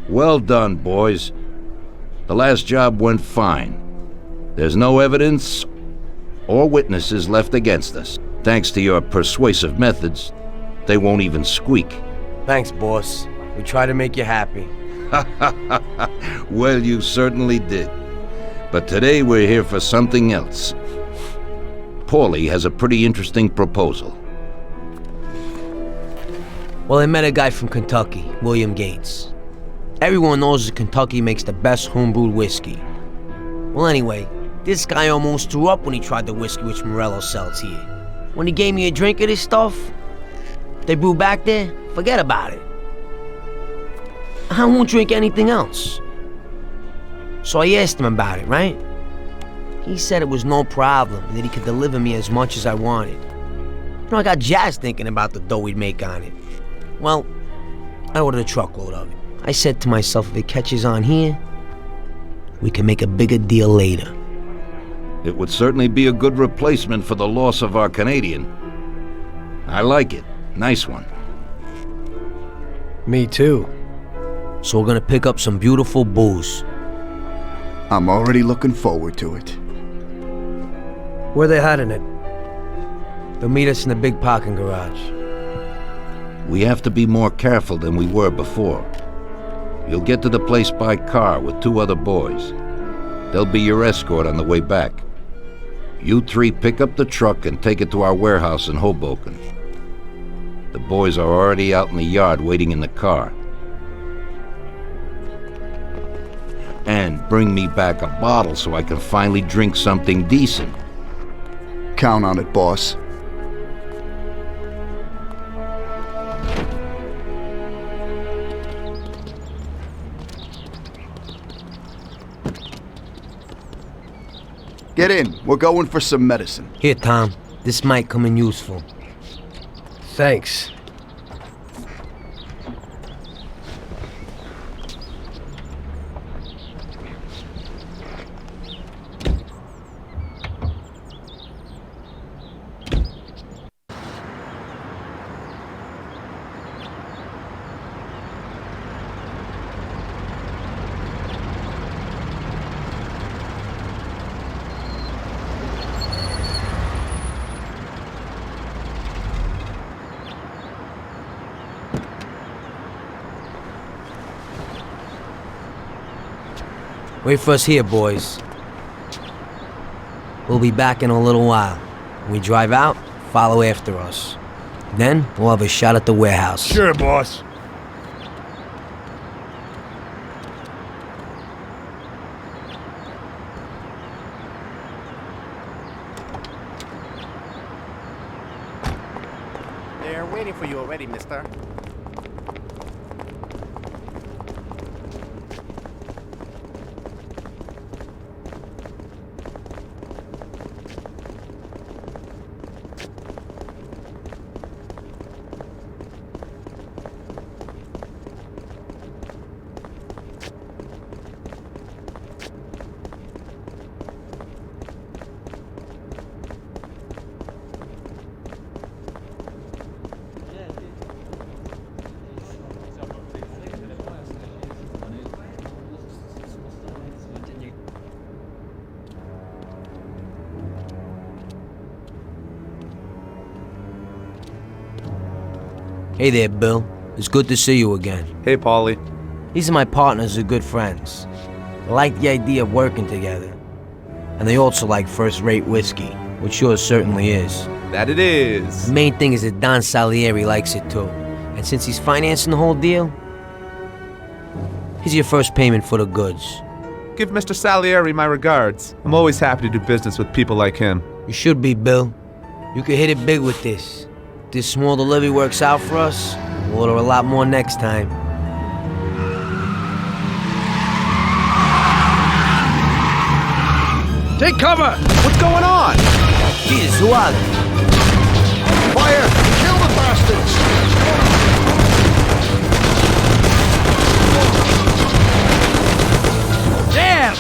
Well done, boys. The last job went fine. There's no evidence or witnesses left against us. Thanks to your persuasive methods, they won't even squeak. Thanks, boss. We try to make you happy. Well, you certainly did. But today we're here for something else. Paulie has a pretty interesting proposal. Well, I met a guy from Kentucky, William Gates. Everyone knows that Kentucky makes the best homebrewed whiskey. Well, anyway, this guy almost threw up when he tried the whiskey which Morello sells here. When he gave me a drink of this stuff they brew back there, forget about it. I won't drink anything else. So I asked him about it, right? He said it was no problem, and that he could deliver me as much as I wanted. You know, I got jazzed thinking about the dough we'd make on it. Well, I ordered a truckload of it. I said to myself, if it catches on here, we can make a bigger deal later. It would certainly be a good replacement for the loss of our Canadian. I like it. Nice one. Me too. So we're gonna pick up some beautiful booze. I'm already looking forward to it. Where they hiding it? They'll meet us in the big parking garage. We have to be more careful than we were before. You'll get to the place by car with 2 other boys. They'll be your escort on the way back. You 3 pick up the truck and take it to our warehouse in Hoboken. The boys are already out in the yard waiting in the car. And bring me back a bottle so I can finally drink something decent. Count on it, boss. Get in. We're going for some medicine. Here, Tom. This might come in useful. Thanks. Wait for us here, boys. We'll be back in a little while. When we drive out, follow after us. Then, we'll have a shot at the warehouse. Sure, boss. They're waiting for you already, mister. Hey there, Bill. It's good to see you again. Hey, Paulie. These are my partners who are good friends. They like the idea of working together. And they also like first-rate whiskey, which yours certainly is. That it is. The main thing is that Don Salieri likes it too. And since he's financing the whole deal, here's your first payment for the goods. Give Mr. Salieri my regards. I'm always happy to do business with people like him. You should be, Bill. You could hit it big with this. If this small delivery works out for us, we'll order a lot more next time. Take cover! What's going on? Jesus, who are they? Fire! Kill the bastards! Damn!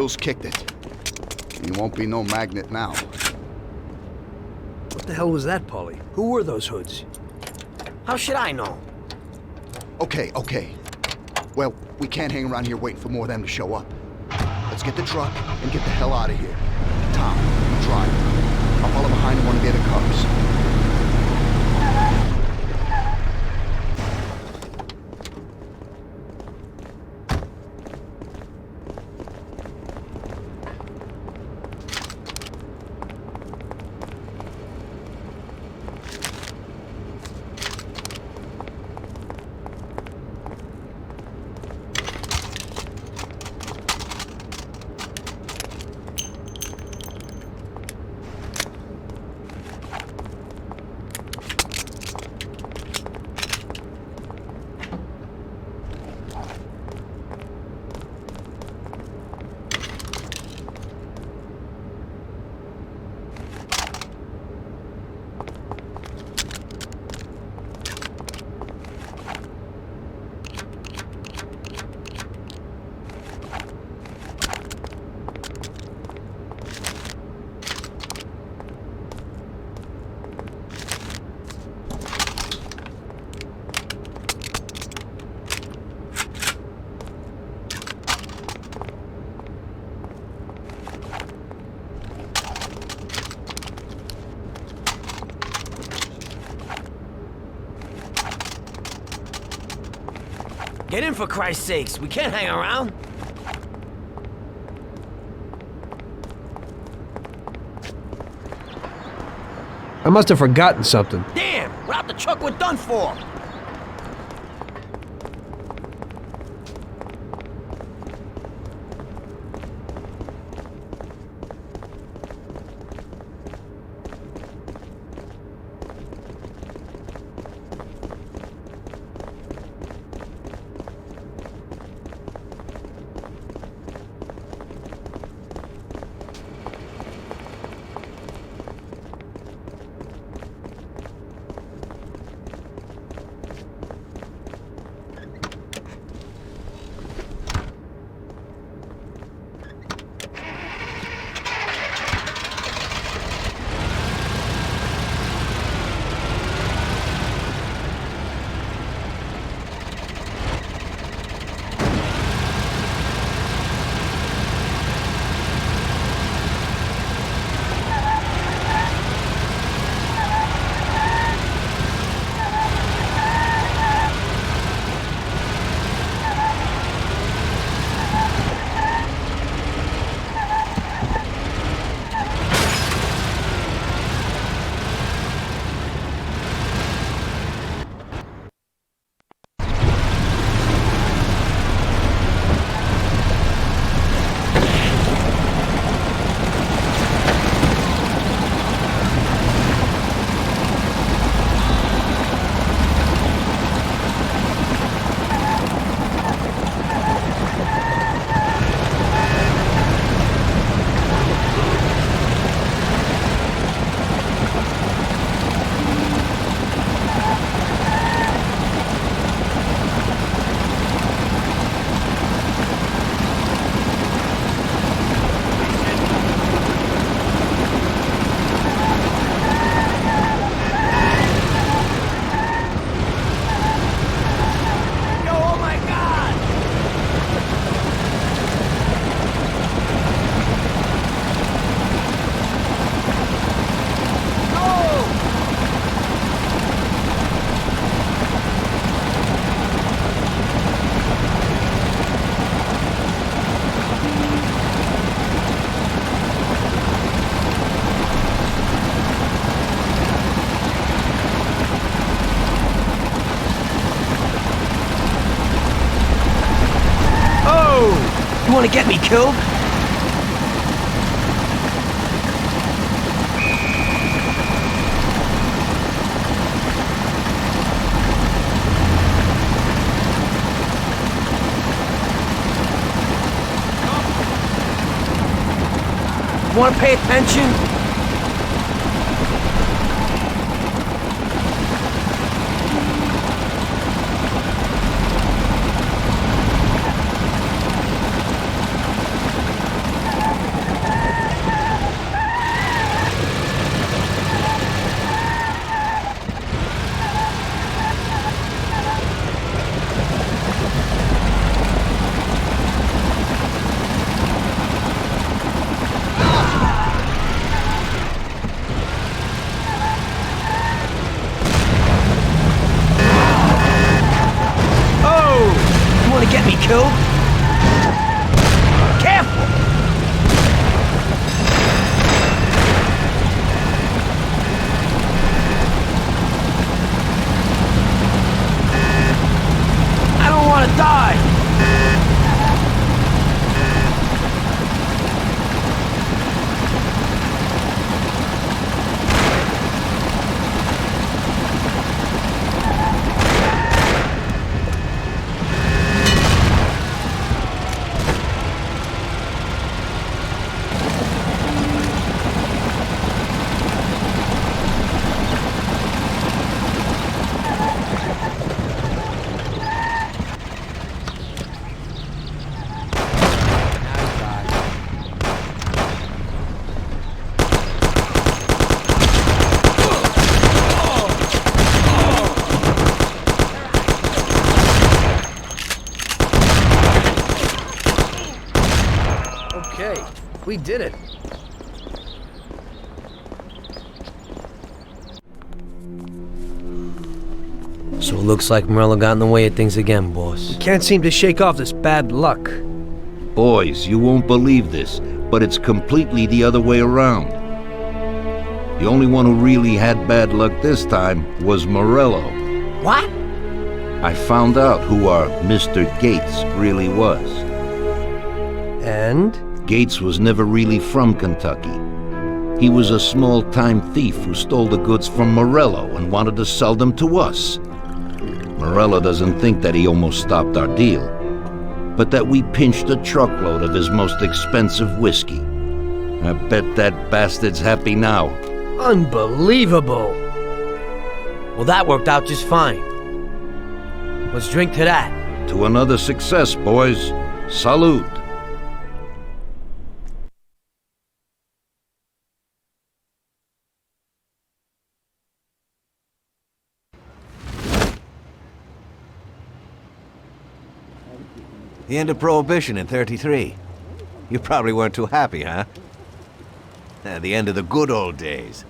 Bill's kicked it. He won't be no magnet now. What the hell was that, Paulie? Who were those hoods? How should I know? Okay. Well, we can't hang around here waiting for more of them to show up. Let's get the truck and get the hell out of here. Tom, you drive. I'll follow behind in one of the other cars. Get in for Christ's sakes. We can't hang around. I must have forgotten something. Damn! Without the truck, we're done for. You want to get me killed? You want to pay attention? be killed? Careful! I don't want to die! Okay, we did it. So it looks like Morello got in the way of things again, boss. Can't seem to shake off this bad luck. Boys, you won't believe this, but it's completely the other way around. The only one who really had bad luck this time was Morello. What? I found out who our Mr. Gates really was. And? Gates was never really from Kentucky. He was a small-time thief who stole the goods from Morello and wanted to sell them to us. Morello doesn't think that he almost stopped our deal, but that we pinched a truckload of his most expensive whiskey. I bet that bastard's happy now. Unbelievable! Well, that worked out just fine. Let's drink to that. To another success, boys. Salute. The end of Prohibition in '33. You probably weren't too happy, huh? The end of the good old days.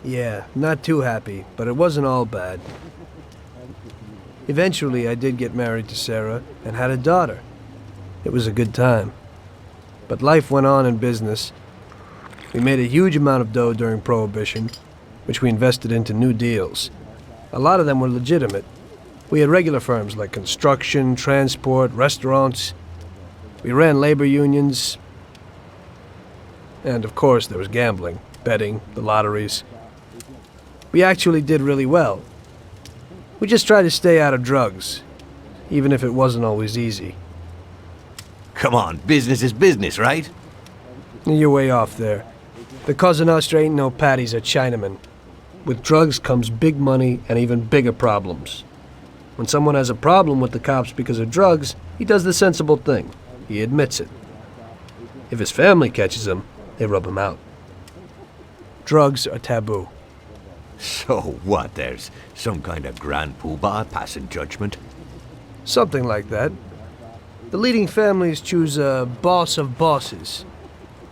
Yeah, not too happy, but it wasn't all bad. Eventually, I did get married to Sarah and had a daughter. It was a good time. But life went on in business. We made a huge amount of dough during Prohibition, which we invested into new deals. A lot of them were legitimate. We had regular firms like construction, transport, restaurants. We ran labor unions. And of course, there was gambling, betting, the lotteries. We actually did really well. We just tried to stay out of drugs, even if it wasn't always easy. Come on, business is business, right? You're way off there. The Cosa Nostra ain't no patties or Chinamen. With drugs comes big money and even bigger problems. When someone has a problem with the cops because of drugs, he does the sensible thing. He admits it. If his family catches him, they rub him out. Drugs are taboo. So what, there's some kind of grand poobah passing judgment? Something like that. The leading families choose a boss of bosses.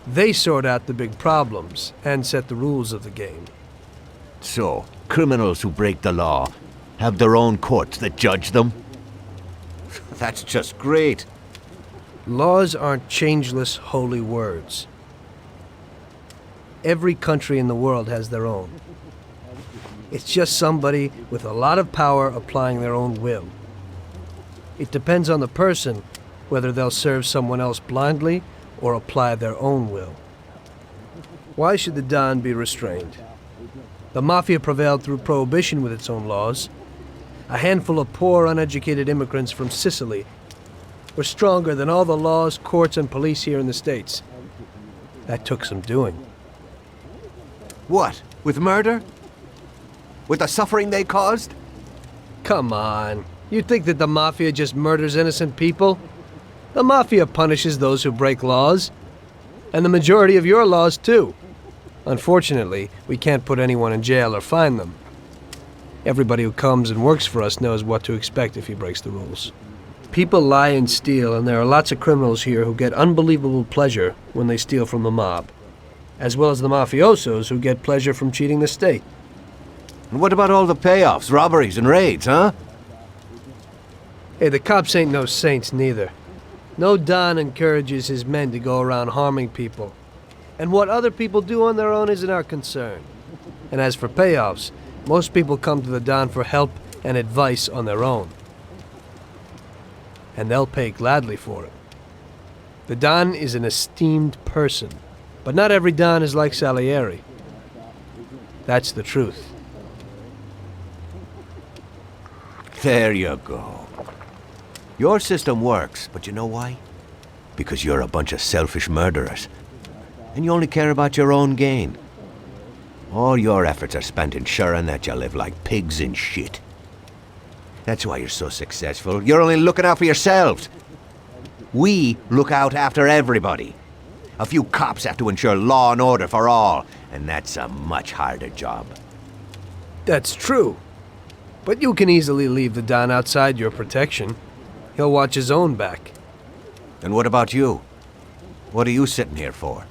They sort out the big problems and set the rules of the game. So, criminals who break the law have their own courts that judge them? That's just great. Laws aren't changeless holy words. Every country in the world has their own. It's just somebody with a lot of power applying their own will. It depends on the person whether they'll serve someone else blindly or apply their own will. Why should the Don be restrained? The Mafia prevailed through Prohibition with its own laws. A handful of poor, uneducated immigrants from Sicily were stronger than all the laws, courts, and police here in the States. That took some doing. What, with murder? With the suffering they caused? Come on. You think that the Mafia just murders innocent people? The Mafia punishes those who break laws. And the majority of your laws, too. Unfortunately, we can't put anyone in jail or fine them. Everybody who comes and works for us knows what to expect if he breaks the rules. People lie and steal, and there are lots of criminals here who get unbelievable pleasure when they steal from the mob, as well as the mafiosos who get pleasure from cheating the state. And what about all the payoffs, robberies, and raids, huh? Hey, the cops ain't no saints neither. No Don encourages his men to go around harming people. And what other people do on their own isn't our concern. And as for payoffs, most people come to the Don for help and advice on their own. And they'll pay gladly for it. The Don is an esteemed person, but not every Don is like Salieri. That's the truth. There you go. Your system works, but you know why? Because you're a bunch of selfish murderers. And you only care about your own gain. All your efforts are spent ensuring that you live like pigs in shit. That's why you're so successful. You're only looking out for yourselves. We look out after everybody. A few cops have to ensure law and order for all, and that's a much harder job. That's true. But you can easily leave the Don outside your protection. He'll watch his own back. And what about you? What are you sitting here for?